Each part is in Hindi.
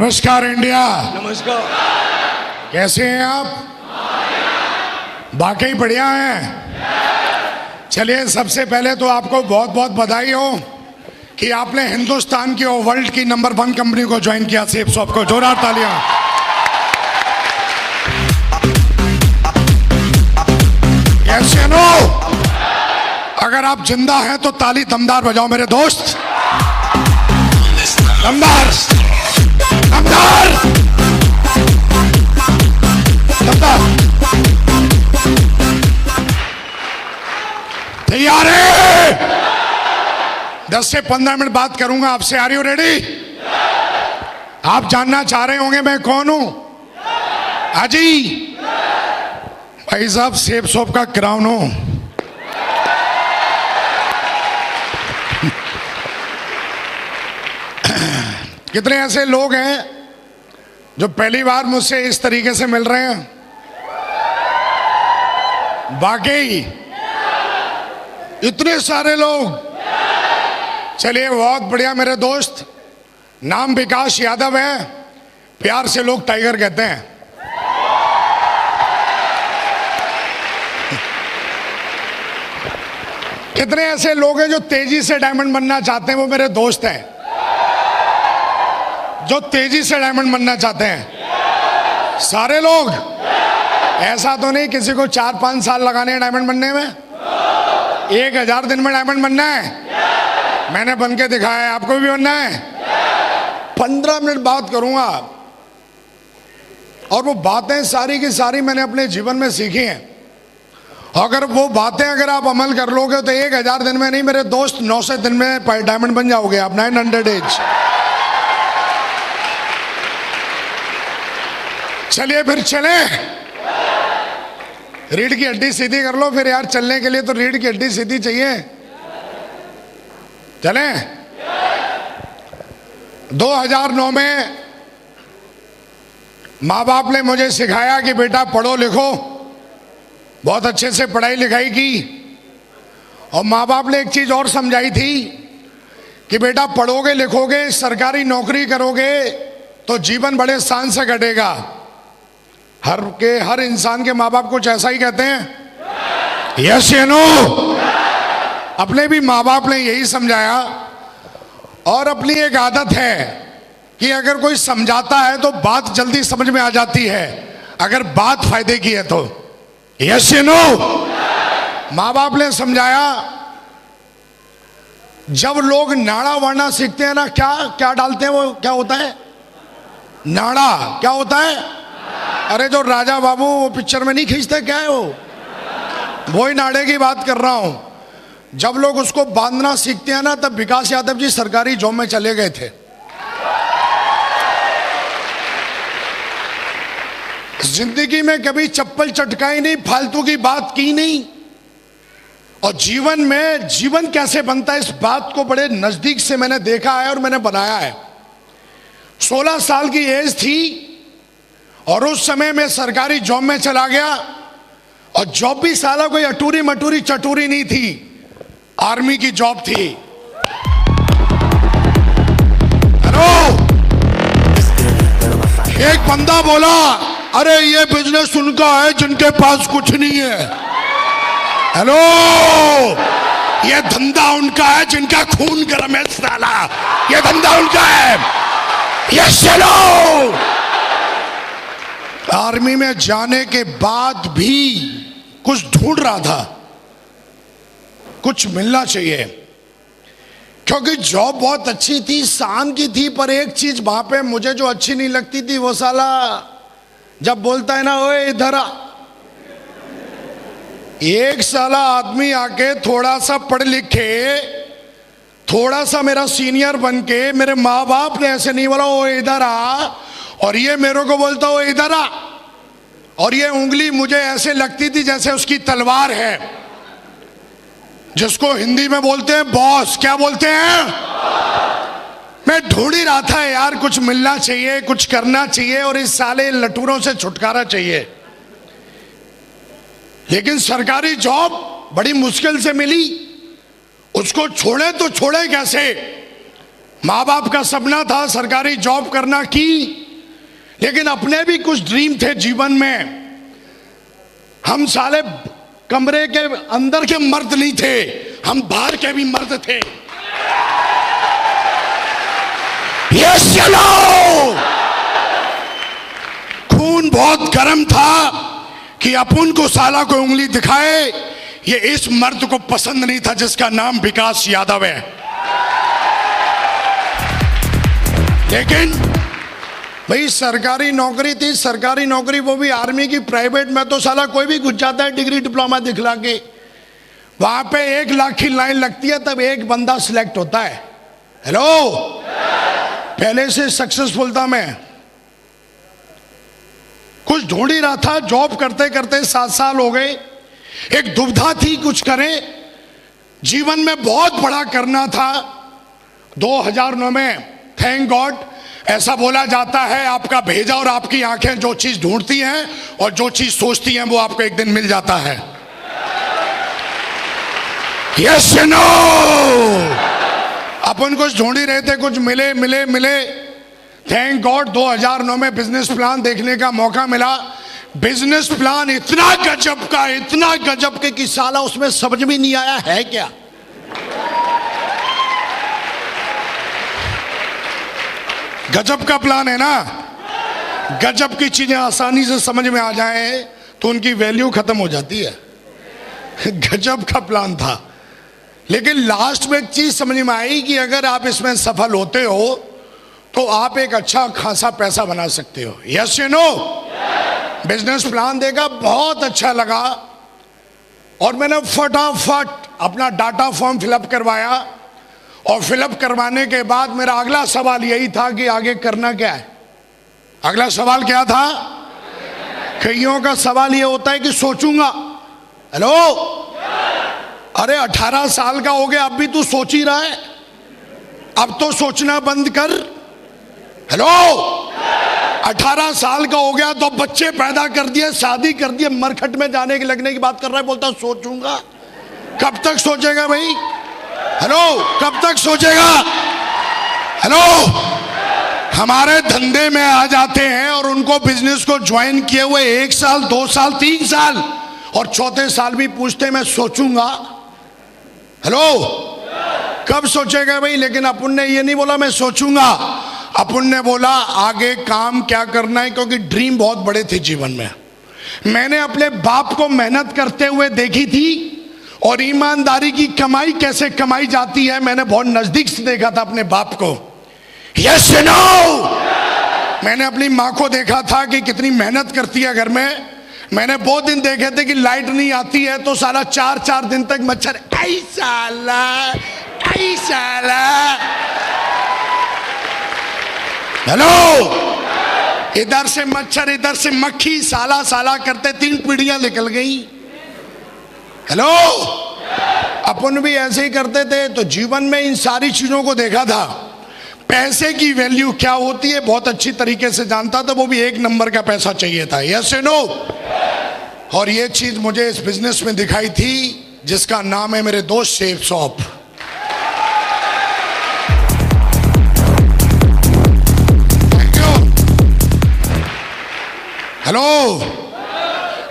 नमस्कार इंडिया। नमस्कार। कैसे हैं आप? वाकई बढ़िया हैं। चलिए, सबसे पहले तो आपको बहुत बहुत बधाई हो कि आपने हिंदुस्तान की और वर्ल्ड की नंबर 1 कंपनी को ज्वाइन किया, सेप शॉप को। जोरदार तालियां। यस या नो? अगर आप जिंदा हैं तो ताली दमदार बजाओ मेरे दोस्त। दमदार दमदार दमदार। तैयार है? 10 से 15 मिनट बात करूंगा आपसे। Are you ready? आप जानना चाह रहे होंगे मैं कौन हूं। हाजी भाई साहब, सेप शॉप का क्राउन हूं। कितने ऐसे लोग हैं जो पहली बार मुझसे इस तरीके से मिल रहे हैं? वाकई इतने सारे लोग। चलिए, बहुत बढ़िया मेरे दोस्त। नाम विकास यादव है, प्यार से लोग टाइगर कहते हैं। कितने ऐसे लोग हैं जो तेजी से डायमंड बनना चाहते हैं? वो मेरे दोस्त हैं जो तेजी से डायमंड बनना चाहते हैं। सारे लोग। ऐसा तो नहीं किसी को 4-5 साल लगाने हैं डायमंड बनने में। 1000 दिन में डायमंड बनना है। मैंने बन के दिखाया है, आपको भी बनना है। 15 मिनट बात करूंगा और वो बातें सारी की सारी मैंने अपने जीवन में सीखी हैं। अगर वो बातें अगर आप अमल कर लोगे तो 1000 दिन में नहीं मेरे दोस्त, 900 दिन में डायमंड बन जाओगे आप। 900 डेज। चलिए फिर चले। रीढ़ की हड्डी सीधी कर लो फिर यार। चलने के लिए तो रीढ़ की हड्डी सीधी चाहिए। चले। 2009 में माँ बाप ने मुझे सिखाया कि बेटा पढ़ो लिखो। बहुत अच्छे से पढ़ाई लिखाई की। और माँ बाप ने एक चीज और समझाई थी कि बेटा पढ़ोगे लिखोगे, सरकारी नौकरी करोगे तो जीवन बड़े शान से कटेगा। हर इंसान के माँ बाप कुछ ऐसा ही कहते हैं। यस या नो? अपने भी माँ बाप ने यही समझाया। और अपनी एक आदत है कि अगर कोई समझाता है तो बात जल्दी समझ में आ जाती है, अगर बात फायदे की है तो। यस या नो? माँ बाप ने समझाया, जब लोग नाड़ा वाड़ा सीखते हैं ना, क्या क्या डालते हैं वो, क्या होता है? नाड़ा। क्या होता है? अरे जो राजा बाबू वो पिक्चर में नहीं खींचते, क्या है वो ही नाड़े की बात कर रहा हूं। जब लोग उसको बांधना सीखते हैं ना, तब विकास यादव जी सरकारी जॉब में चले गए थे। जिंदगी में कभी चप्पल चटकाई नहीं, फालतू की बात की नहीं। और जीवन में जीवन कैसे बनता है इस बात को बड़े नजदीक से मैंने देखा है और मैंने बनाया है। 16 साल की एज थी और उस समय मैं सरकारी जॉब में चला गया। और जॉब भी साला कोई अटूरी मटूरी चटूरी नहीं थी, आर्मी की जॉब थी। हेलो, एक बंदा बोला, अरे ये बिजनेस उनका है जिनके पास कुछ नहीं है। हेलो, ये धंधा उनका है जिनका खून गर्म है साला। ये धंधा उनका है। ये चलो। आर्मी में जाने के बाद भी कुछ ढूंढ रहा था, कुछ मिलना चाहिए। क्योंकि जॉब बहुत अच्छी थी, शान की थी, पर एक चीज वहां पे मुझे जो अच्छी नहीं लगती थी, वो साला जब बोलता है ना, ओए इधर आ। एक साला आदमी आके थोड़ा सा पढ़ लिखे, थोड़ा सा मेरा सीनियर बन के, मेरे माँ बाप ने ऐसे नहीं बोला ओए इधर आ, और ये मेरे को बोलता ओ इधर आ। और ये उंगली मुझे ऐसे लगती थी जैसे उसकी तलवार है, जिसको हिंदी में बोलते हैं बॉस। क्या बोलते हैं? मैं ढूंढ ही रहा था यार, कुछ मिलना चाहिए, कुछ करना चाहिए और इस साले लटूरों से छुटकारा चाहिए। लेकिन सरकारी जॉब बड़ी मुश्किल से मिली। उसको छोड़े तो छोड़े कैसे? माँ बाप का सपना था सरकारी जॉब करना की, लेकिन अपने भी कुछ ड्रीम थे जीवन में। हम साले कमरे के अंदर के मर्द नहीं थे, हम बाहर के भी मर्द थे। यस चलो, खून बहुत गर्म था कि अपन को साला को उंगली दिखाए। ये इस मर्द को पसंद नहीं था जिसका नाम विकास यादव है। लेकिन भाई सरकारी नौकरी थी, सरकारी नौकरी वो भी आर्मी की, प्राइवेट में तो साला कोई भी घुस जाता है डिग्री डिप्लोमा दिखला के। वहां पे 1 लाख की लाइन लगती है, तब एक बंदा सिलेक्ट होता है। हेलो, पहले से सक्सेसफुल था मैं, कुछ ढूंढ ही रहा था, जॉब करते करते 7 साल हो गए। एक दुविधा थी कुछ करें, जीवन में बहुत बड़ा करना था। 2009 में थैंक गॉड, ऐसा बोला जाता है आपका भेजा और आपकी आंखें जो चीज ढूंढती हैं और जो चीज सोचती हैं वो आपको एक दिन मिल जाता है। यस नो, अपन कुछ ढूंढ ही रहे थे, कुछ मिले मिले मिले। थैंक गॉड 2009 में बिजनेस प्लान देखने का मौका मिला। बिजनेस प्लान इतना गजब के कि साला उसमें समझ में नहीं आया है क्या। गजब का प्लान है ना, गजब की चीजें आसानी से समझ में आ जाए तो उनकी वैल्यू खत्म हो जाती है। गजब का प्लान था, लेकिन लास्ट में एक चीज समझ में आई कि अगर आप इसमें सफल होते हो तो आप एक अच्छा खासा पैसा बना सकते हो। यस या नो? बिजनेस प्लान देखा, बहुत अच्छा लगा और मैंने फटाफट अपना डाटा फॉर्म फिलअप करवाया। और फिलअप करवाने के बाद मेरा अगला सवाल यही था कि आगे करना क्या है। अगला सवाल क्या था? कईयों का सवाल ये होता है कि सोचूंगा। हेलो, अरे 18 साल का हो गया, अब भी तू सोच ही रहा है? अब तो सोचना बंद कर। हेलो, 18 साल का हो गया तो बच्चे पैदा कर दिए, शादी कर दिए, मरखट में जाने के लगने की बात कर रहा है, बोलता सोचूंगा। कब तक सोचेगा भाई? हेलो, कब तक सोचेगा? हेलो, हमारे धंधे में आ जाते हैं और उनको बिजनेस को ज्वाइन किए हुए 1 साल 2 साल 3 साल और चौथे साल भी पूछते मैं सोचूंगा। हेलो, कब सोचेगा भाई? लेकिन अपन ने ये नहीं बोला मैं सोचूंगा, अपन ने बोला आगे काम क्या करना है, क्योंकि ड्रीम बहुत बड़े थे जीवन में। मैंने अपने बाप को मेहनत करते हुए देखी थी और ईमानदारी की कमाई कैसे कमाई जाती है मैंने बहुत नजदीक से देखा था अपने बाप को। यस नो, मैंने अपनी माँ को देखा था कि कितनी मेहनत करती है घर में। मैंने बहुत दिन देखे थे कि लाइट नहीं आती है तो साला 4 दिन तक मच्छर ऐसा। हेलो, इधर से मच्छर इधर से मक्खी, साला करते 3 पीढ़ियां निकल गई। हेलो, अपन भी ऐसे ही करते थे। तो जीवन में इन सारी चीजों को देखा था। पैसे की वैल्यू क्या होती है बहुत अच्छी तरीके से जानता था, वो भी 1 नंबर का पैसा चाहिए था। Yes no? और ये चीज मुझे इस बिजनेस में दिखाई थी जिसका नाम है मेरे दोस्त शेफ शॉप। हेलो,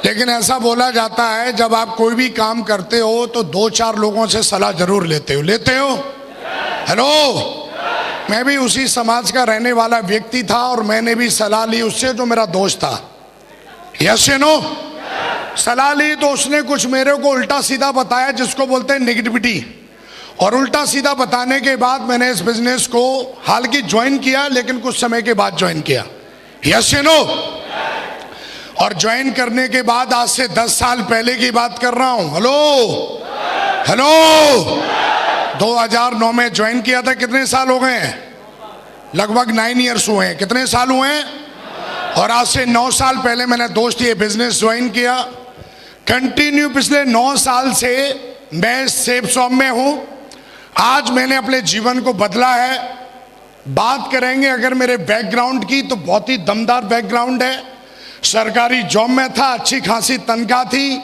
लेकिन ऐसा बोला जाता है जब आप कोई भी काम करते हो तो 2-4 लोगों से सलाह जरूर लेते हो। हेलो, मैं भी उसी समाज का रहने वाला व्यक्ति था और मैंने भी सलाह ली उससे जो मेरा दोस्त था। Yes no? सलाह ली तो उसने कुछ मेरे को उल्टा सीधा बताया जिसको बोलते हैं नेगेटिविटी। और उल्टा सीधा बताने के बाद मैंने इस बिजनेस को हालांकि ज्वाइन किया, लेकिन कुछ समय के बाद ज्वाइन किया। Yes no? और ज्वाइन करने के बाद आज से 10 साल पहले की बात कर रहा हूं। हेलो, 2009 में ज्वाइन किया था। कितने साल हो गए हैं? लगभग 9 इयर्स हुए हैं। कितने साल हुए हैं? और आज से 9 साल पहले मैंने दोस्त ये बिजनेस ज्वाइन किया। कंटिन्यू पिछले 9 साल से मैं सेफ शॉप में हूं। आज मैंने अपने जीवन को बदला है। बात करेंगे अगर मेरे बैकग्राउंड की तो बहुत ही दमदार बैकग्राउंड है। सरकारी जॉब में था, अच्छी खासी तनख्वाह थी,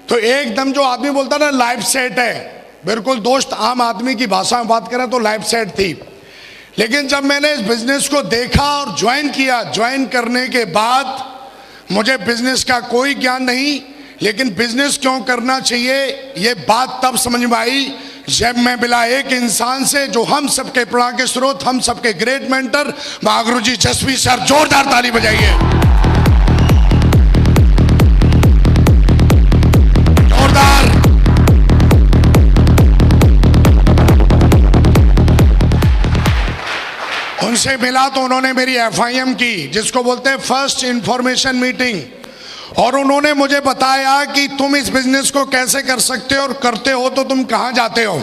तो एकदम जो आदमी बोलता ना लाइफ सेट है, बिल्कुल दोस्त आम आदमी की भाषा में बात करें तो लाइफ सेट थी। लेकिन जब मैंने इस बिजनेस को देखा और ज्वाइन किया, ज्वाइन करने के बाद मुझे बिजनेस का कोई ज्ञान नहीं, लेकिन बिजनेस क्यों करना चाहिए ये बात तब समझ में आई जब मैं मिला एक इंसान से जो हम सबके प्रेरणा के स्रोत, हम सबके ग्रेट मेंटर महागुरु जी जसवी सर। जोरदार ताली बजाइए। जोरदार। उनसे मिला तो उन्होंने मेरी FIM की, जिसको बोलते हैं फर्स्ट इंफॉर्मेशन मीटिंग, और उन्होंने मुझे बताया कि तुम इस बिजनेस को कैसे कर सकते हो और करते हो तो तुम कहां जाते हो।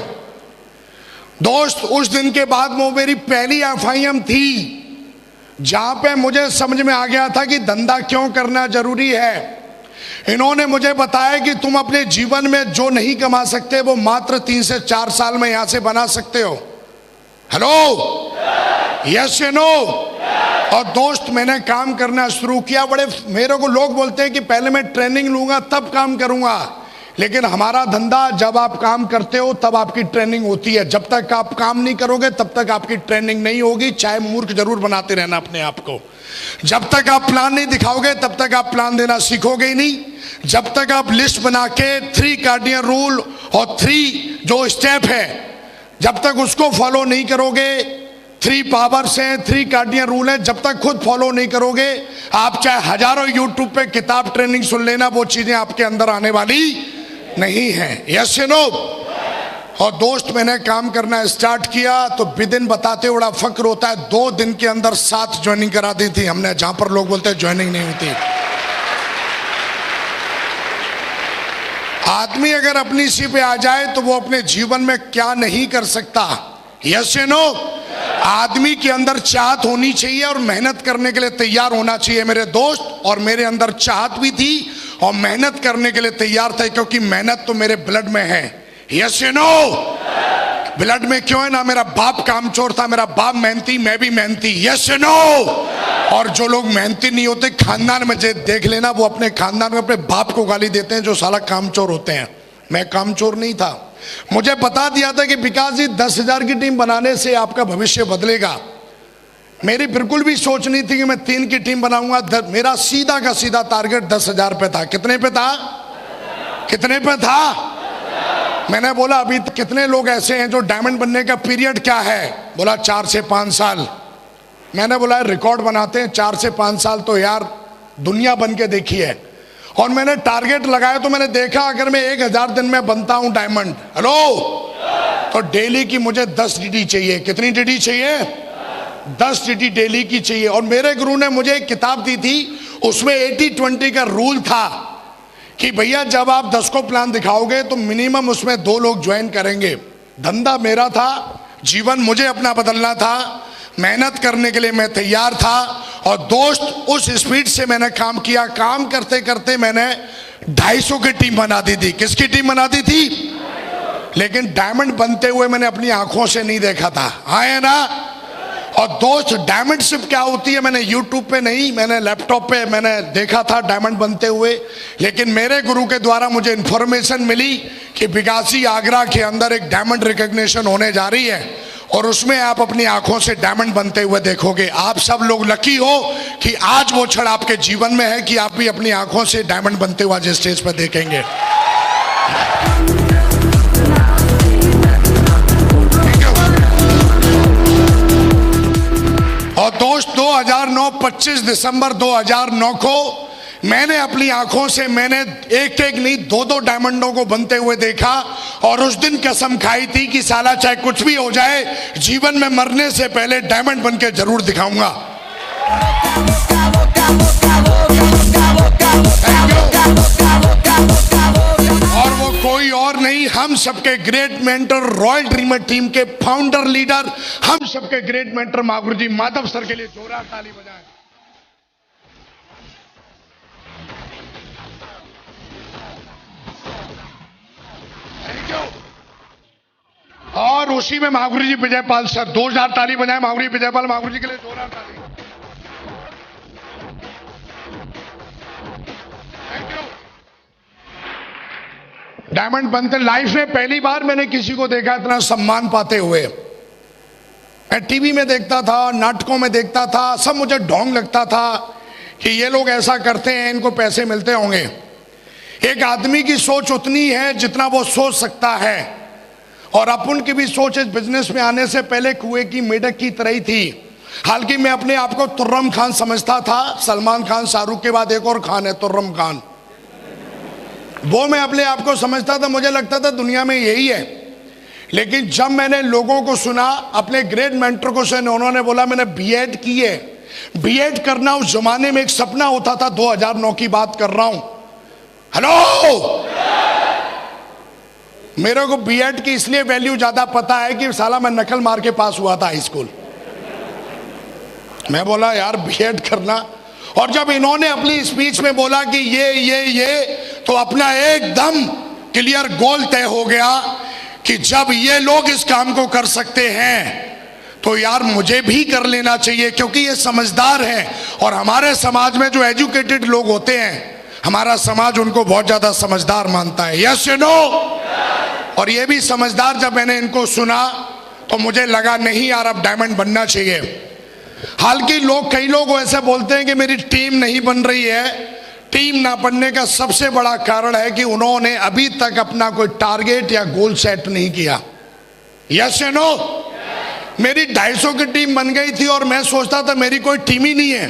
दोस्त, उस दिन के बाद वो मेरी पहली FIM थी जहां पे मुझे समझ में आ गया था कि धंधा क्यों करना जरूरी है। इन्होंने मुझे बताया कि तुम अपने जीवन में जो नहीं कमा सकते वो मात्र 3 से 4 साल में यहां से बना सकते हो। हेलो, यस या नो? और दोस्त, मैंने काम करना शुरू किया। बड़े मेरे को लोग बोलते हैं कि पहले मैं ट्रेनिंग लूंगा तब काम करूंगा, लेकिन हमारा धंधा जब आप काम करते हो तब आपकी ट्रेनिंग होती है। जब तक आप काम नहीं करोगे तब तक आपकी ट्रेनिंग नहीं होगी, चाहे मूर्ख जरूर बनाते रहना अपने आप को। जब तक आप प्लान नहीं दिखाओगे तब तक आप प्लान देना सीखोगे ही नहीं। जब तक आप लिस्ट बना के 3 कार्डिनल रूल और 3 जो स्टेप है, जब तक उसको फॉलो नहीं करोगे, 3 पावर्स हैं, 3 कार्डिनल रूल है, जब तक खुद फॉलो नहीं करोगे, आप चाहे हजारों यूट्यूब पे किताब ट्रेनिंग सुन लेना, वो चीजें आपके अंदर आने वाली नहीं है। यस या नो? और दोस्त, मैंने काम करना स्टार्ट किया तो विदिन बताते बड़ा फक्र होता है, 2 दिन के अंदर 7 ज्वाइनिंग करा दी थी हमने, जहां पर लोग बोलते हैं ज्वाइनिंग नहीं होती। आदमी अगर अपनी इसी पे आ जाए तो वो अपने जीवन में क्या नहीं कर सकता। यस या नो? आदमी के अंदर चाहत होनी चाहिए और मेहनत करने के लिए तैयार होना चाहिए मेरे दोस्त। और मेरे अंदर चाहत भी थी और मेहनत करने के लिए तैयार था, क्योंकि मेहनत तो मेरे ब्लड में है। यस या नो? ब्लड में क्यों है ना? मेरा बाप कामचोर था, मेरा बाप मेहनती, मैं भी मेहनती। यस या नो? और जो लोग मेहनती नहीं होते खानदान में देख लेना, वो अपने खानदान में अपने बाप को गाली देते हैं जो साला कामचोर होते हैं। मैं कामचोर नहीं था। मुझे बता दिया था कि विकास जी 10,000 की टीम बनाने से आपका भविष्य बदलेगा। मेरी बिल्कुल भी सोच नहीं थी कि मैं 3 की टीम बनाऊंगा। मेरा सीधा का सीधा टारगेट 10,000 पे था। कितने पे था? कितने पे था? मैंने बोला अभी कितने लोग ऐसे हैं जो डायमंड बनने का पीरियड क्या है? बोला 4 से 5 साल। मैंने बोला रिकॉर्ड बनाते हैं, 4 से 5 साल तो यार दुनिया बन के देखी है। और मैंने टारगेट लगाया तो मैंने देखा अगर मैं 1000 दिन में बनता हूं डायमंड, हेलो, तो डेली की मुझे 10 DD चाहिए। कितनी DD चाहिए? 10 DD डेली की चाहिए। और मेरे गुरु ने मुझे एक किताब दी थी, उसमें 80-20 का रूल था कि भैया जब आप 10 को प्लान दिखाओगे तो मिनिमम उसमें 2 लोग ज्वाइन करेंगे। धंधा मेरा था, जीवन मुझे अपना बदलना था, मेहनत करने के लिए मैं तैयार था। और दोस्त, उस स्पीड से मैंने काम किया। काम करते करते मैंने 250 की टीम बना दी थी। किसकी टीम बना दी थी? लेकिन डायमंड बनते हुए मैंने अपनी आंखों से नहीं देखा था। हाँ है ना? और दोस्त, डायमंडशिप क्या होती है मैंने यूट्यूब पे नहीं, मैंने लैपटॉप पे मैंने देखा था डायमंड बनते हुए। लेकिन मेरे गुरु के द्वारा मुझे इंफॉर्मेशन मिली कि विकासी आगरा के अंदर एक डायमंड रिकॉग्निशन होने जा रही है और उसमें आप अपनी आंखों से डायमंड बनते हुए देखोगे। आप सब लोग लकी हो कि आज वो क्षण आपके जीवन में है कि आप भी अपनी आंखों से डायमंड बनते हुए आज स्टेज पर देखेंगे। और दोस्त, 2009 25 दिसंबर 2009 को मैंने अपनी आंखों से मैंने एक नहीं 2 डायमंडों को बनते हुए देखा। और उस दिन कसम खाई थी कि साला चाहे कुछ भी हो जाए, जीवन में मरने से पहले डायमंड बन के जरूर दिखाऊंगा। और वो कोई और नहीं, हम सबके great mentor, royal dreamer team के फाउंडर लीडर, हम सबके ग्रेट मेंटर महागुरु जी माधव सर के लिए जोरदार ताली बजाएं। और उसी में महागुरु जी विजयपाल सर, 2000 ताली बजाएं महागुरु जी विजयपाल महागुरु जी के लिए जोरदार ताली। डायमंड बनते लाइफ में पहली बार मैंने किसी को देखा इतना सम्मान पाते हुए। मैं टीवी में देखता था, नाटकों में देखता था, सब मुझे ढोंग लगता था कि ये लोग ऐसा करते हैं, इनको पैसे मिलते होंगे। एक आदमी की सोच उतनी है जितना वो सोच सकता है, और अपन की भी सोच इस बिजनेस में आने से पहले कुएं की मेढक की तरह ही थी। हालांकि मैं अपने आप को तुर्रम खान समझता था। सलमान खान, शाहरुख के बाद एक और खान है तुर्रम खान, वो मैं अपने आप को समझता था। मुझे लगता था दुनिया में यही है। लेकिन जब मैंने लोगों को सुना, अपने ग्रेट मेंटर को सुना, उन्होंने बोला मैंने बीएड की है। बीएड करना उस जमाने में एक सपना होता था। 2009 की बात कर रहा हूं। हेलो, मेरे को बीएड की इसलिए वैल्यू ज्यादा पता है कि साला मैं नकल मार के पास हुआ था हाई स्कूल। मैं बोला यार बीएड करना, और जब इन्होंने अपनी स्पीच में बोला कि ये तो अपना एकदम क्लियर गोल तय हो गया कि जब ये लोग इस काम को कर सकते हैं तो यार मुझे भी कर लेना चाहिए, क्योंकि ये समझदार हैं। और हमारे समाज में जो एजुकेटेड लोग होते हैं, हमारा समाज उनको बहुत ज्यादा समझदार मानता है। Yes you know. और ये भी समझदार, जब मैंने इनको सुना तो मुझे लगा नहीं यार अब डायमंड बनना चाहिए। हालांकि कई लोग ऐसे बोलते हैं कि मेरी टीम नहीं बन रही है। टीम ना बनने का सबसे बड़ा कारण है कि उन्होंने अभी तक अपना कोई टारगेट या गोल सेट नहीं किया। यस या नो। मेरी 250 की टीम बन गई थी और मैं सोचता था मेरी कोई टीम ही नहीं है।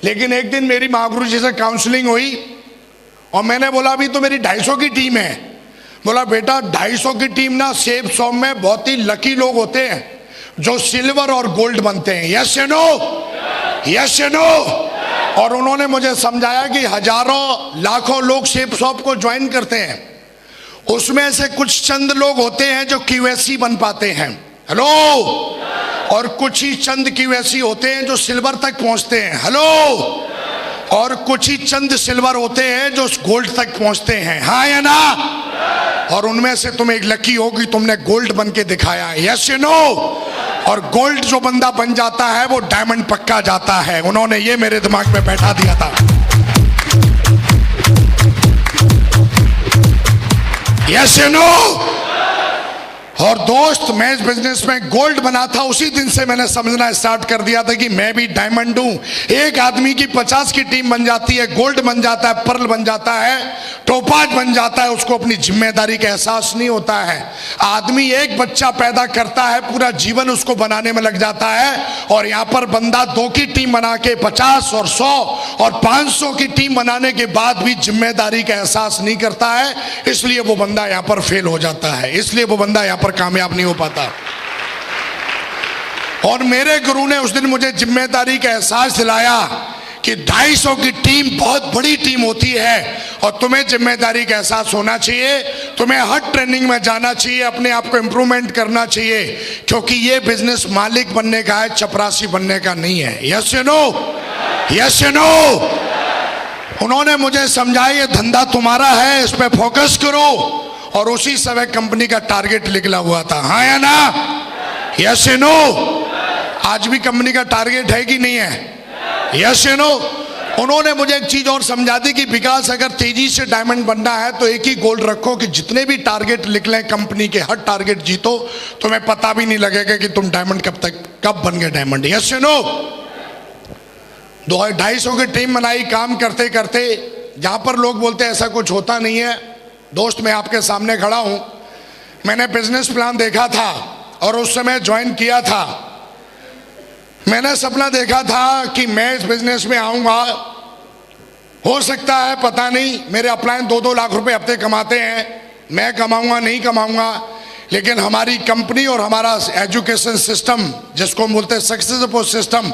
लेकिन एक दिन मेरी महागुरु जी से काउंसलिंग हुई और मैंने बोला अभी तो मेरी 250 की टीम है। बोला बेटा 250 की टीम ना सेब सॉम में बहुत ही लकी लोग होते हैं जो सिल्वर और गोल्ड बनते हैं। यस या नो, यस या नो। और उन्होंने मुझे समझाया कि हजारों लाखों लोग शेप शॉप को ज्वाइन करते हैं, उसमें से कुछ चंद लोग होते हैं जो क्यूएससी बन पाते हैं। हेलो। और कुछ ही चंद क्यूएससी होते हैं जो सिल्वर तक पहुंचते हैं। हेलो। और कुछ ही चंद सिल्वर होते हैं जो गोल्ड तक पहुंचते हैं। हाँ या ना। और उनमें से तुम एक लकी हो कि तुमने गोल्ड बन के दिखाया है। Yes you know. और गोल्ड जो बंदा बन जाता है वो डायमंड पक्का जाता है। उन्होंने ये मेरे दिमाग में बैठा दिया था। Yes you know. और दोस्त, मैं इस बिजनेस में गोल्ड बना था, उसी दिन से मैंने समझना स्टार्ट कर दिया था कि मैं भी डायमंड हूं। एक आदमी की 50 की टीम बन जाती है, गोल्ड बन जाता है, पर्ल बन जाता है, टोपाज बन जाता है, उसको अपनी जिम्मेदारी का एहसास नहीं होता है। आदमी एक बच्चा पैदा करता है, पूरा जीवन उसको बनाने में लग जाता है। और यहाँ पर बंदा 2 की टीम बना के 50 और 100 और 500 की टीम बनाने के बाद भी जिम्मेदारी का एहसास नहीं करता है, इसलिए वो बंदा यहाँ पर फेल हो जाता है, इसलिए वो बंदा यहाँ पर कामयाब नहीं हो पाता। और मेरे गुरु ने उस दिन मुझे जिम्मेदारी का एहसास दिलाया कि 250 की टीम बहुत बड़ी टीम होती है और तुम्हें जिम्मेदारी का एहसास होना चाहिए। तुम्हें हर ट्रेनिंग में जाना चाहिए, अपने आप को इम्प्रूवमेंट करना चाहिए, क्योंकि ये बिजनेस मालिक बनने का है, चपरासी बनने का नहीं है। Yes you know, yes you know. उन्होंने मुझे समझाया ये धंधा तुम्हारा है, इस पे फोकस करो। और उसी समय कंपनी का टारगेट निकला हुआ था। हाँ या ना। Yes you know. आज भी कंपनी का टारगेट है कि नहीं है? Yes you know. उन्होंने मुझे एक चीज और समझा दी कि विकास, अगर तेजी से डायमंड बनना है तो एक ही गोल रखो कि जितने भी टारगेट निकले कंपनी के, हर टारगेट जीतो, तुम्हें पता भी नहीं लगेगा कि तुम डायमंड कब बन गए डायमंड। Yes you know. 250 की टीम बनाई, काम करते करते, जहां पर लोग बोलते हैं ऐसा कुछ होता नहीं है, दोस्त मैं आपके सामने खड़ा हूं। मैंने बिजनेस प्लान देखा था और उस समय ज्वाइन किया था। मैंने सपना देखा था कि मैं इस बिजनेस में आऊंगा। हो सकता है, पता नहीं, मेरे अपलाइन 2-2 लाख रुपए हफ्ते कमाते हैं, मैं कमाऊंगा नहीं कमाऊंगा, लेकिन हमारी कंपनी और हमारा एजुकेशन सिस्टम, जिसको हम बोलते हैं सक्सेसफुल सिस्टम,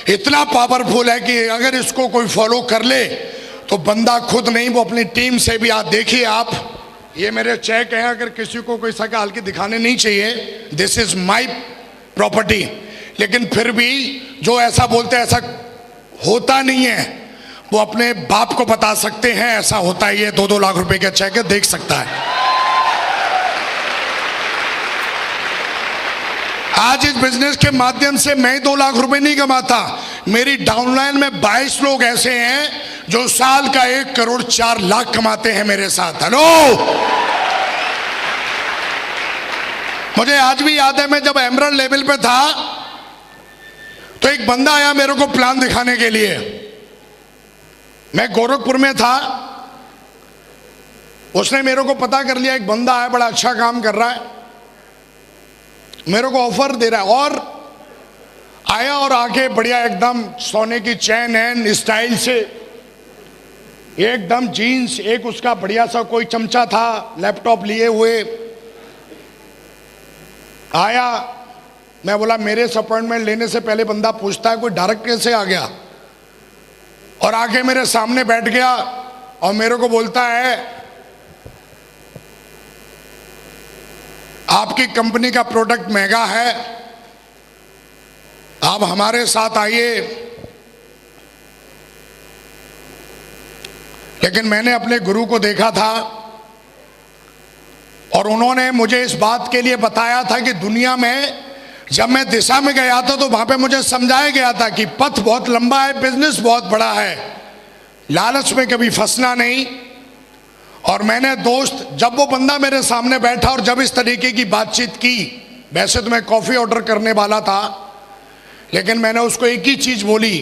इतना पावरफुल है कि अगर इसको कोई फॉलो कर ले तो बंदा खुद नहीं, वो अपनी टीम से भी। आप देखिए, आप ये मेरे चेक हैं, अगर किसी को कोई सका हल्की दिखाने नहीं चाहिए, दिस इज माई प्रॉपर्टी। लेकिन फिर भी जो ऐसा बोलते हैं ऐसा होता नहीं है, वो अपने बाप को बता सकते हैं ऐसा होता है। ये 2-2 लाख रुपए का चेक है, देख सकता है। आज इस बिजनेस के माध्यम से मैं 2 लाख रुपए नहीं कमाता, मेरी डाउनलाइन में 22 लोग ऐसे हैं जो साल का 1 करोड़ 4 लाख कमाते हैं मेरे साथ। हेलो। मुझे आज भी याद है, मैं जब एमरल्ड लेवल पे था तो एक बंदा आया मेरे को प्लान दिखाने के लिए। मैं गोरखपुर में था, उसने मेरे को पता कर लिया एक बंदा है बड़ा अच्छा काम कर रहा है, मेरे को ऑफर दे रहा है। और आया और आके बढ़िया एकदम सोने की चैन है स्टाइल से, एकदम जीन्स, एक उसका बढ़िया सा कोई चमचा था लैपटॉप लिए हुए आया। मैं बोला मेरे से अपॉइंटमेंट लेने से पहले बंदा पूछता है कोई डायरेक्ट कैसे आ गया, और आके मेरे सामने बैठ गया और मेरे को बोलता है आपकी कंपनी का प्रोडक्ट महंगा है, आप हमारे साथ आइए। लेकिन मैंने अपने गुरु को देखा था और उन्होंने मुझे इस बात के लिए बताया था कि दुनिया में जब मैं दिशा में गया था तो वहां पे मुझे समझाया गया था कि पथ बहुत लंबा है, बिजनेस बहुत बड़ा है, लालच में कभी फंसना नहीं। और मैंने दोस्त, जब वो बंदा मेरे सामने बैठा और जब इस तरीके की बातचीत की, वैसे तो मैं कॉफी ऑर्डर करने वाला था, लेकिन मैंने उसको एक ही चीज बोली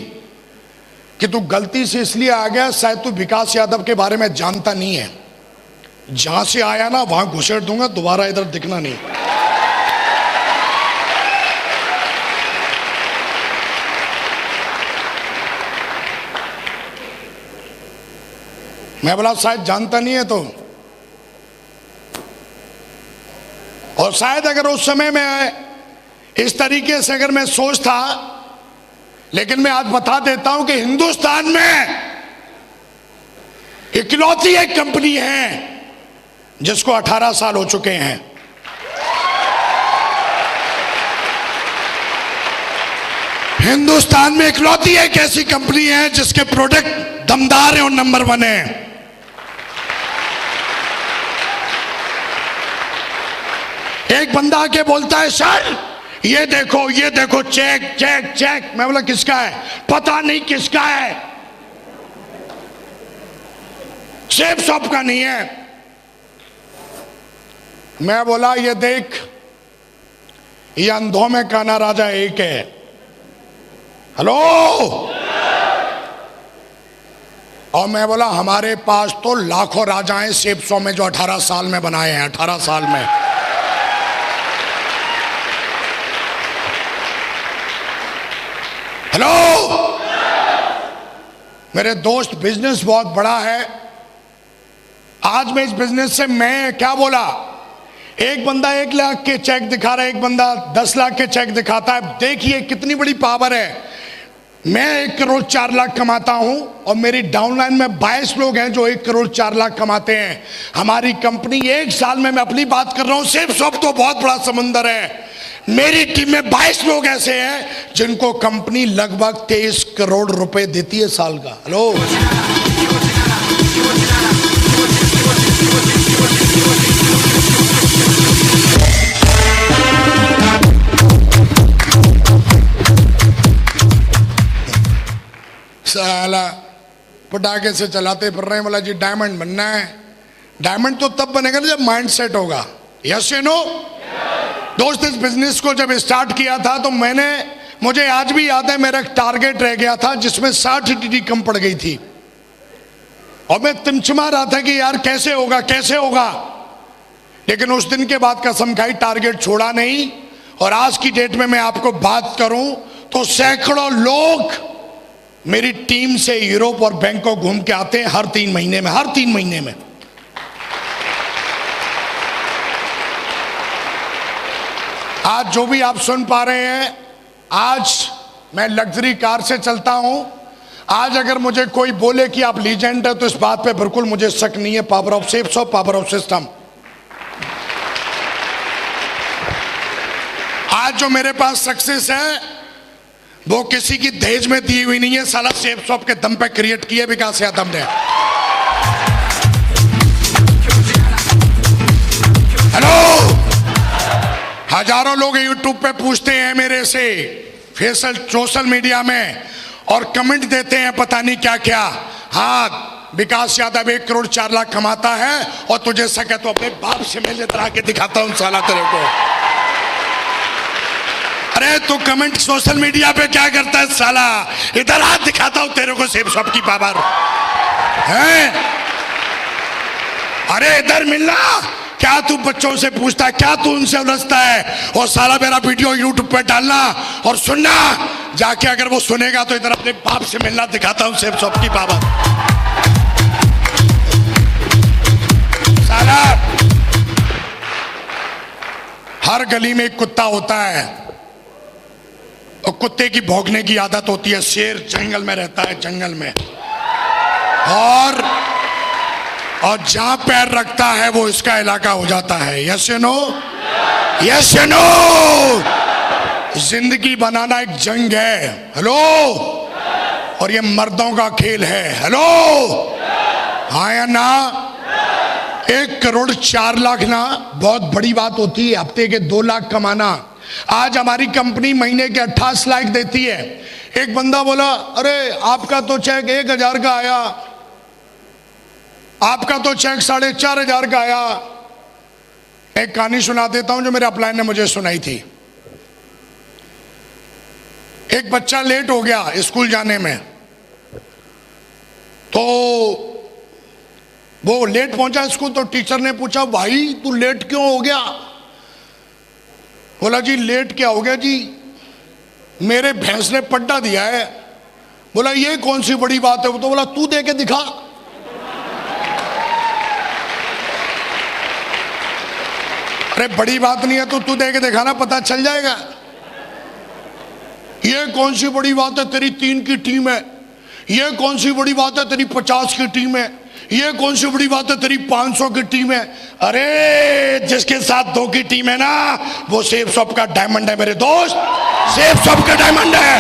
कि तू गलती से इसलिए आ गया, शायद तू विकास यादव के बारे में जानता नहीं है, जहां से आया ना वहां घुसेड़ दूंगा, दोबारा इधर दिखना नहीं। मैं बोला शायद जानता नहीं है तो, और शायद अगर उस समय में इस तरीके से अगर मैं सोचता, लेकिन मैं आज बता देता हूं कि हिंदुस्तान में इकलौती एक कंपनी है जिसको 18 साल हो चुके हैं। हिंदुस्तान में इकलौती एक ऐसी कंपनी है जिसके प्रोडक्ट दमदार है और नंबर 1 है। एक बंदा आके बोलता है सर ये देखो चेक चेक चेक। मैं बोला किसका है? पता नहीं किसका है, सेफ शॉप का नहीं है। मैं बोला ये देख, ये अंधों में काना राजा एक है। हेलो। और मैं बोला हमारे पास तो लाखों राजा हैं सेफ शॉप में जो 18 साल में बनाए हैं, 18 साल में। हेलो। मेरे दोस्त, बिजनेस बहुत बड़ा है। आज मैं इस बिजनेस से, मैं क्या बोला, एक बंदा 1 लाख के चेक दिखा रहा है, एक बंदा 10 लाख के चेक दिखाता है। देखिए कितनी बड़ी पावर है। मैं 1 करोड़ 4 लाख कमाता हूं और मेरी डाउनलाइन में 22 लोग हैं जो 1 करोड़ 4 लाख कमाते हैं। हमारी कंपनी 1 साल में, मैं अपनी बात कर रहा हूं, सेफ शॉप तो बहुत बड़ा समंदर है, मेरी टीम में 22 लोग ऐसे हैं जिनको कंपनी लगभग 23 करोड़ रुपए देती है साल का। हेलो। साला पटाखे से चलाते फिर रहे हैं, बोला जी डायमंड बनना है। डायमंड तो तब बनेगा ना जब माइंड सेट होगा। यस या नो? दोस्त, इस बिजनेस को जब स्टार्ट किया था तो मुझे आज भी याद है, मेरा एक टारगेट रह गया था जिसमें 60 टीडी कम पड़ गई थी और मैं तिमचमा रहा था कि यार कैसे होगा कैसे होगा। लेकिन उस दिन के बाद कसम खाई, टारगेट छोड़ा नहीं। और आज की डेट में मैं आपको बात करूं तो सैकड़ों लोग मेरी टीम से यूरोप और बैंकॉक घूम के आते हैं हर 3 महीने में, हर 3 महीने में। आज जो भी आप सुन पा रहे हैं, आज मैं लग्जरी कार से चलता हूं। आज अगर मुझे कोई बोले कि आप लीजेंड है तो इस बात पे बिल्कुल मुझे शक नहीं है। Power of safe shop, power of system. आज जो मेरे पास सक्सेस है वो किसी की दहेज में दी हुई नहीं है, साला सेफ शॉप के दम पे क्रिएट किया विकास यादव ने। हेलो। हजारों लोग यूट्यूब पे पूछते हैं मेरे से, सोशल मीडिया में, और कमेंट देते हैं पता नहीं क्या क्या। हाँ, विकास यादव 1 करोड़ 4 लाख कमाता है और तुझे सके तो अपने बाप से मैं लेकर आके दिखाता हूं साला तेरे को। अरे तू कमेंट सोशल मीडिया पे क्या करता है साला? इधर हाथ दिखाता हूं तेरे को सेब शॉप की पावर है। अरे इधर मिलना। क्या तू बच्चों से पूछता है? क्या तू उनसे उलझता है? और साला मेरा वीडियो यूट्यूब पे डालना और सुनना जाके, अगर वो सुनेगा तो इधर अपने बाप से मिलना, दिखाता हूं सेब शॉप की पावर। साला हर गली में एक कुत्ता होता है और कुत्ते की भौंकने की आदत होती है। शेर जंगल में रहता है, जंगल में, और जहां पैर रखता है वो इसका इलाका हो जाता है। यस या नो? यस या नो? जिंदगी बनाना एक जंग है। हेलो? और ये मर्दों का खेल है। हेलो? हाँ या ना? 1,04,00,000 ना बहुत बड़ी बात होती है। हफ्ते के 2 लाख कमाना। आज हमारी कंपनी महीने के 28 लाख देती है। एक बंदा बोला, अरे आपका तो चेक 1,000 का आया, आपका तो चेक 4,500 का आया। एक कहानी सुना देता हूं जो मेरे अपलाइन ने मुझे सुनाई थी। एक बच्चा लेट हो गया स्कूल जाने में, तो वो लेट पहुंचा स्कूल, तो टीचर ने पूछा, भाई तू लेट क्यों हो गया? बोला, जी लेट क्या हो गया जी, मेरे भैंस ने पट्टा दिया है। बोला, ये कौन सी बड़ी बात है? वो तो बोला, तू दे के दिखा। अरे बड़ी बात नहीं है तो तू दे के दिखाना, पता चल जाएगा। ये कौन सी बड़ी बात है, तेरी 3 की टीम है। ये कौन सी बड़ी बात है, तेरी 50 की टीम है। ये कौन सी बड़ी बात है, तेरी 500 की टीम है। अरे जिसके साथ 2 की टीम है ना, वो सेब शॉप का डायमंड है मेरे दोस्त, सेब शॉप का डायमंड है।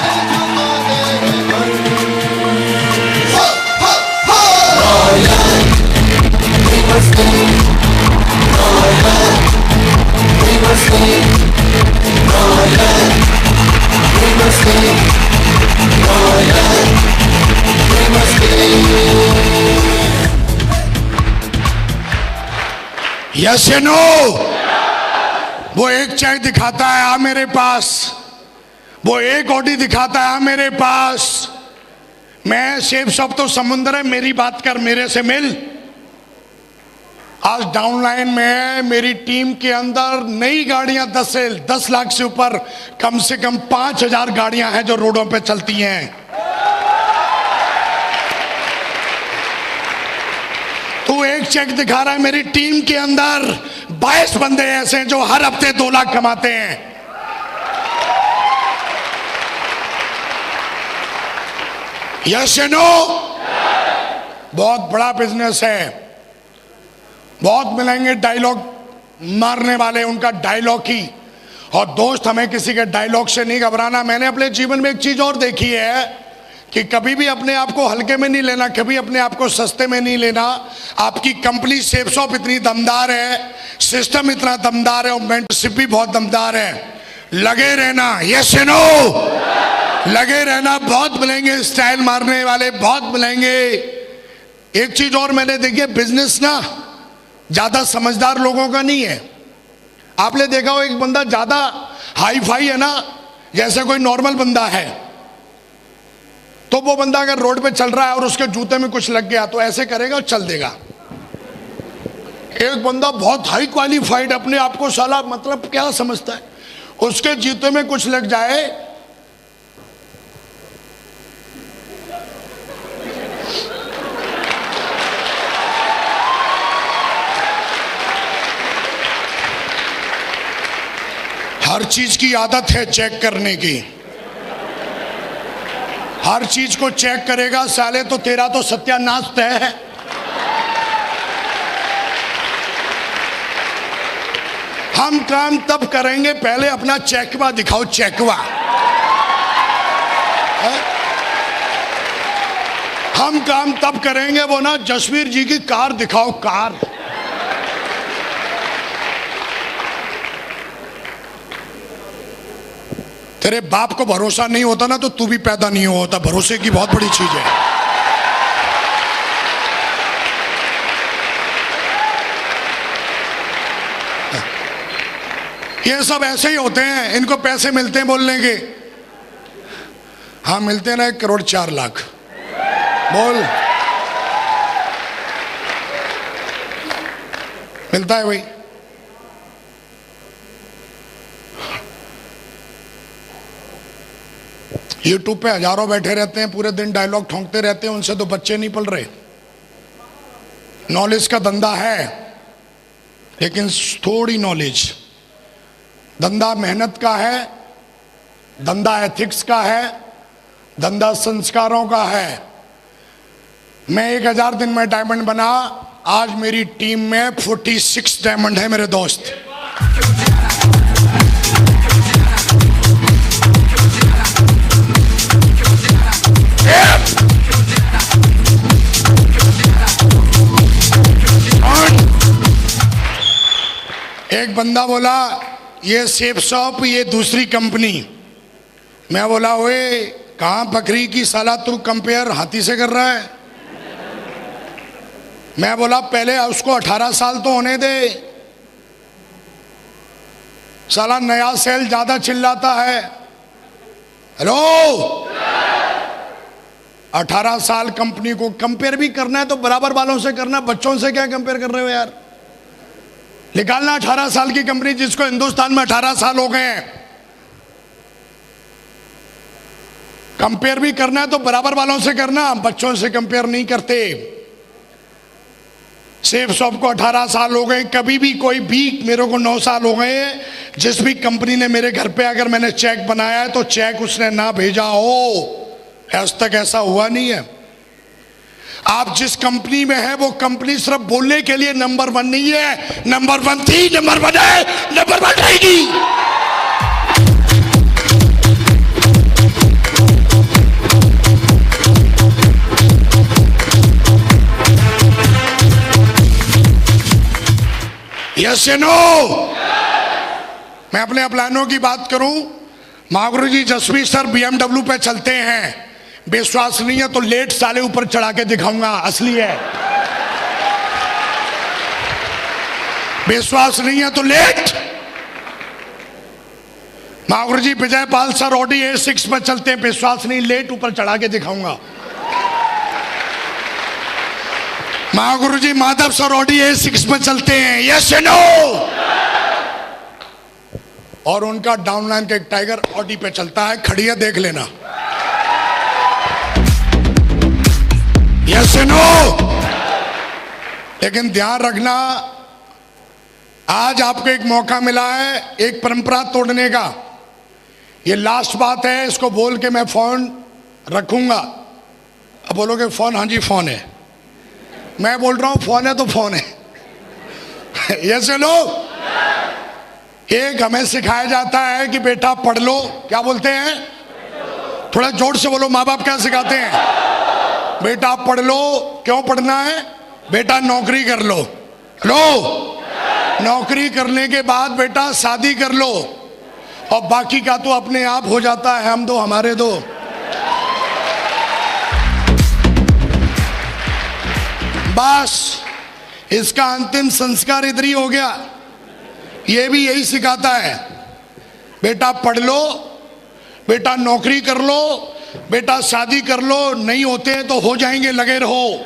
यस या नो? वो एक चेक दिखाता है, आ मेरे पास। वो एक ऑडी दिखाता है, आ मेरे पास। मैं सेब शॉप तो समुंदर है, मेरी बात कर, मेरे से मिल। आज डाउनलाइन में मेरी टीम के अंदर नई गाड़ियां 10 लाख से ऊपर, कम से कम 5,000 गाड़ियां हैं जो रोडों पे चलती हैं। तू एक चेक दिखा रहा है, मेरी टीम के अंदर 22 बंदे ऐसे हैं जो हर हफ्ते 2 लाख कमाते हैं। यस या नो? बहुत बड़ा बिजनेस है। बहुत मिलेंगे डायलॉग मारने वाले, उनका डायलॉग ही। और दोस्त, हमें किसी के डायलॉग से नहीं घबराना। मैंने अपने जीवन में एक चीज और देखी है कि कभी भी अपने आप को हल्के में नहीं लेना, कभी अपने आप को सस्ते में नहीं लेना। आपकी कंपनी सेब शॉप इतनी दमदार है, सिस्टम इतना दमदार है और मेंटरशिप भी बहुत दमदार है। लगे रहना। यस या नो? लगे रहना। बहुत मिलेंगे स्टाइल मारने वाले, बहुत मिलेंगे। एक चीज और मैंने देखी है, बिजनेस ना ज्यादा समझदार लोगों का नहीं है। आपने देखा हो, एक बंदा ज्यादा हाई फाई है ना, जैसे कोई नॉर्मल बंदा है, तो वो बंदा अगर रोड पे चल रहा है और उसके जूते में कुछ लग गया तो ऐसे करेगा और चल देगा। एक बंदा बहुत हाई क्वालिफाइड, अपने आप को साला मतलब क्या समझता है, उसके जूते में कुछ लग जाए हर चीज की आदत है चेक करने की। हर चीज को चेक करेगा साले तो तेरा तो सत्यानाश तय है। हम काम तब करेंगे, पहले अपना चेकवा दिखाओ, चेकवा। हम काम तब करेंगे, वो ना जसवीर जी की कार दिखाओ, कार। तेरे बाप को भरोसा नहीं होता ना तो तू भी पैदा नहीं होता। भरोसे की बहुत बड़ी चीज है। ये सब ऐसे ही होते हैं, इनको पैसे मिलते हैं बोलने के। हाँ मिलते हैं ना, 1,04,00,000 बोल, मिलता है भाई। यूट्यूब पे हजारों बैठे रहते हैं, पूरे दिन डायलॉग ठोंकते रहते हैं, उनसे तो बच्चे नहीं पल रहे। नॉलेज का धंधा है, लेकिन थोड़ी नॉलेज। धंधा मेहनत का है, धंधा एथिक्स का है, धंधा संस्कारों का है। मैं 1000 दिन में डायमंड बना, आज मेरी टीम में 46 डायमंड है मेरे दोस्त। एक बंदा बोला ये सेफ शॉप, ये दूसरी कंपनी। मैं बोला ओए कहां बकरी की साला तू कंपेयर हाथी से कर रहा है। मैं बोला पहले उसको 18 साल तो होने दे, साला नया सेल ज्यादा चिल्लाता है। हेलो, 18 साल कंपनी को कंपेयर भी करना है तो बराबर वालों से करना, बच्चों से क्या कंपेयर कर रहे हो यार। निकालना 18 साल की कंपनी जिसको हिंदुस्तान में 18 साल हो गए हैं। कंपेयर भी करना है तो बराबर वालों से करना, बच्चों से कंपेयर नहीं करते। सेफ शॉप को 18 साल हो गए, कभी भी कोई भी, मेरे को 9 साल हो गए, जिस भी कंपनी ने मेरे घर पे अगर मैंने चेक बनाया है तो चेक उसने ना भेजा हो, आज तक ऐसा हुआ नहीं है। आप जिस कंपनी में है वो कंपनी सिर्फ बोलने के लिए नंबर 1 नहीं है, नंबर 1 थी, नंबर 1 है, नंबर 1 रहेगी। यस या नो? मैं अपने प्लानों की बात करूं, महागुरु जी जसवीर सर BMW पे चलते हैं, विश्वास नहीं है तो लेट साले ऊपर चढ़ा के दिखाऊंगा, असली है। विश्वास नहीं है तो लेट। महागुरु जी Vijay Pal sir Audi A6 पर चलते हैं, विश्वास नहीं, लेट ऊपर चढ़ा के दिखाऊंगा। महागुरु जी माधव सर ऑडी A6 पर चलते हैं, यस या नो? और उनका डाउनलाइन का एक टाइगर ऑडी पे चलता है, खड़ी है, देख लेना। यस या नो? लेकिन ध्यान रखना, आज आपको एक मौका मिला है एक परंपरा तोड़ने का। ये लास्ट बात है, इसको बोल के मैं फोन रखूंगा। अब बोलोगे फोन, हाँ जी फोन है। मैं बोल रहा हूं फोन है तो फोन है। यस या नो? एक हमें सिखाया जाता है कि बेटा पढ़ लो, क्या बोलते हैं? थोड़ा जोर से बोलो, माँ बाप क्या सिखाते हैं? बेटा पढ़ लो। क्यों पढ़ना है? बेटा नौकरी कर लो। लो, नौकरी करने के बाद बेटा शादी कर लो, और बाकी का तो अपने आप हो जाता है, हम दो हमारे दो। बस इसका अंतिम संस्कार इधर ही हो गया। ये भी यही सिखाता है, बेटा पढ़ लो, बेटा नौकरी कर लो, बेटा शादी कर लो, नहीं होते तो हो जाएंगे, लगे रहो।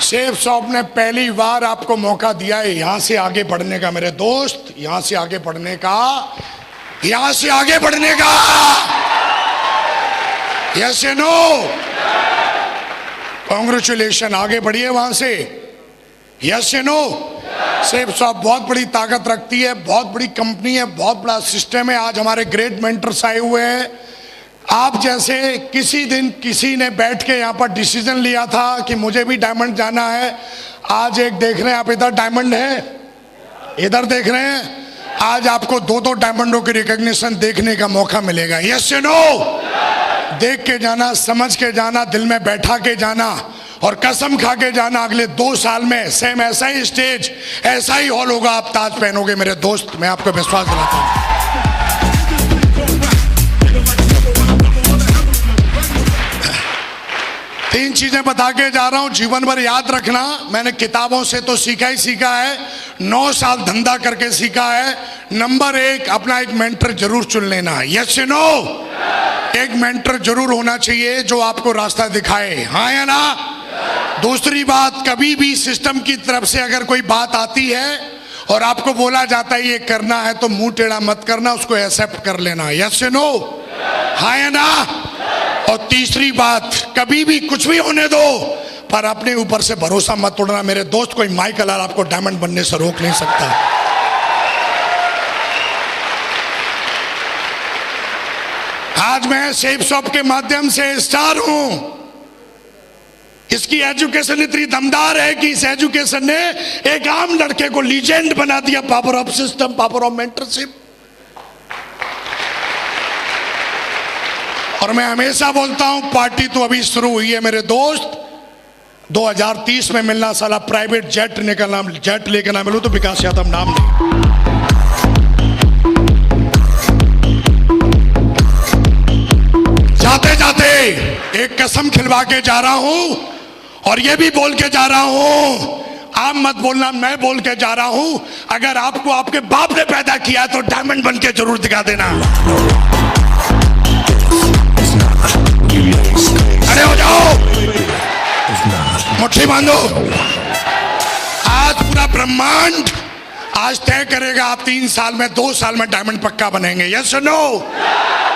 सेफ शॉप ने पहली बार आपको मौका दिया है यहां से आगे बढ़ने का मेरे दोस्त, यहां से आगे बढ़ने का, यहां से आगे बढ़ने का। यस या नो? कांग्रेचुलेशन, आगे बढ़िए वहां से। यस या नो? सेफ शॉप बहुत बड़ी ताकत रखती है, बहुत बड़ी कंपनी है, बहुत बड़ा सिस्टम है। आज हमारे ग्रेट मेंटर्स आए हुए हैं। आप जैसे किसी दिन किसी ने बैठ के यहाँ पर डिसीजन लिया था कि मुझे भी डायमंड जाना है, आज एक देख रहे हैं आप, इधर डायमंड है, इधर देख रहे हैं, आज आपको 2-2 डायमंडों की रिकॉग्निशन देखने का मौका मिलेगा। यस या नो? देख के जाना, समझ के जाना, दिल में बैठा के जाना, और कसम खा के जाना अगले 2 साल में सेम ऐसा ही स्टेज, ऐसा ही हॉल होगा, आप ताज पहनोगे मेरे दोस्त, मैं आपको विश्वास दिलाता हूं। तीन चीजें बता के जा रहा हूं, जीवन भर याद रखना। मैंने किताबों से तो सीखा ही सीखा है, 9 साल धंधा करके सीखा है। नंबर 1, अपना एक मेंटर जरूर चुन लेना। यस या नो? एक मेंटर जरूर होना चाहिए जो आपको रास्ता दिखाए, हाँ या ना? दूसरी बात, कभी भी सिस्टम की तरफ से अगर कोई बात आती है और आपको बोला जाता है ये करना है, तो मुंह टेढ़ा मत करना, उसको एक्सेप्ट कर लेना। यस या नो? हाँ या ना? और तीसरी बात, कभी भी कुछ भी होने दो, पर अपने ऊपर से भरोसा मत तोड़ना। मेरे दोस्त, कोई माइकल आपको डायमंड बनने से रोक नहीं सकता। आज मैं सेफ शॉप के माध्यम से स्टार हूं। इसकी एजुकेशन इतनी दमदार है कि इस एजुकेशन ने एक आम लड़के को लीजेंड बना दिया। Power of system, power of mentorship. और मैं हमेशा बोलता हूं, पार्टी तो अभी शुरू हुई है मेरे दोस्त। 2030 में मिलना, साला प्राइवेट जेट निकलना, जेट लेकर ना मिलूं तो विकास यादव नाम नहीं। जाते जाते एक कसम खिलवा के जा रहा हूं, और ये भी बोल के जा रहा हूं, आप मत बोलना, मैं बोल के जा रहा हूं, अगर आपको आपके बाप ने पैदा किया तो डायमंड बन के जरूर दिखा देना। खड़े हो जाओ, मुट्ठी बांधो। आज पूरा ब्रह्मांड आज तय करेगा, आप 3 साल में, 2 साल में डायमंड पक्का बनेंगे। यस और नो?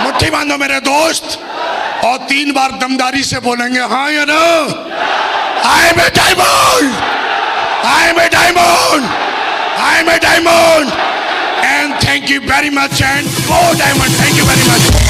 मुट्ठी बांधो मेरे दोस्त, और 3 बार दमदारी से बोलेंगे, हाँ या ना? I am a diamond, I am a diamond, I am a diamond. And thank you very much, and go diamond. Thank you very much.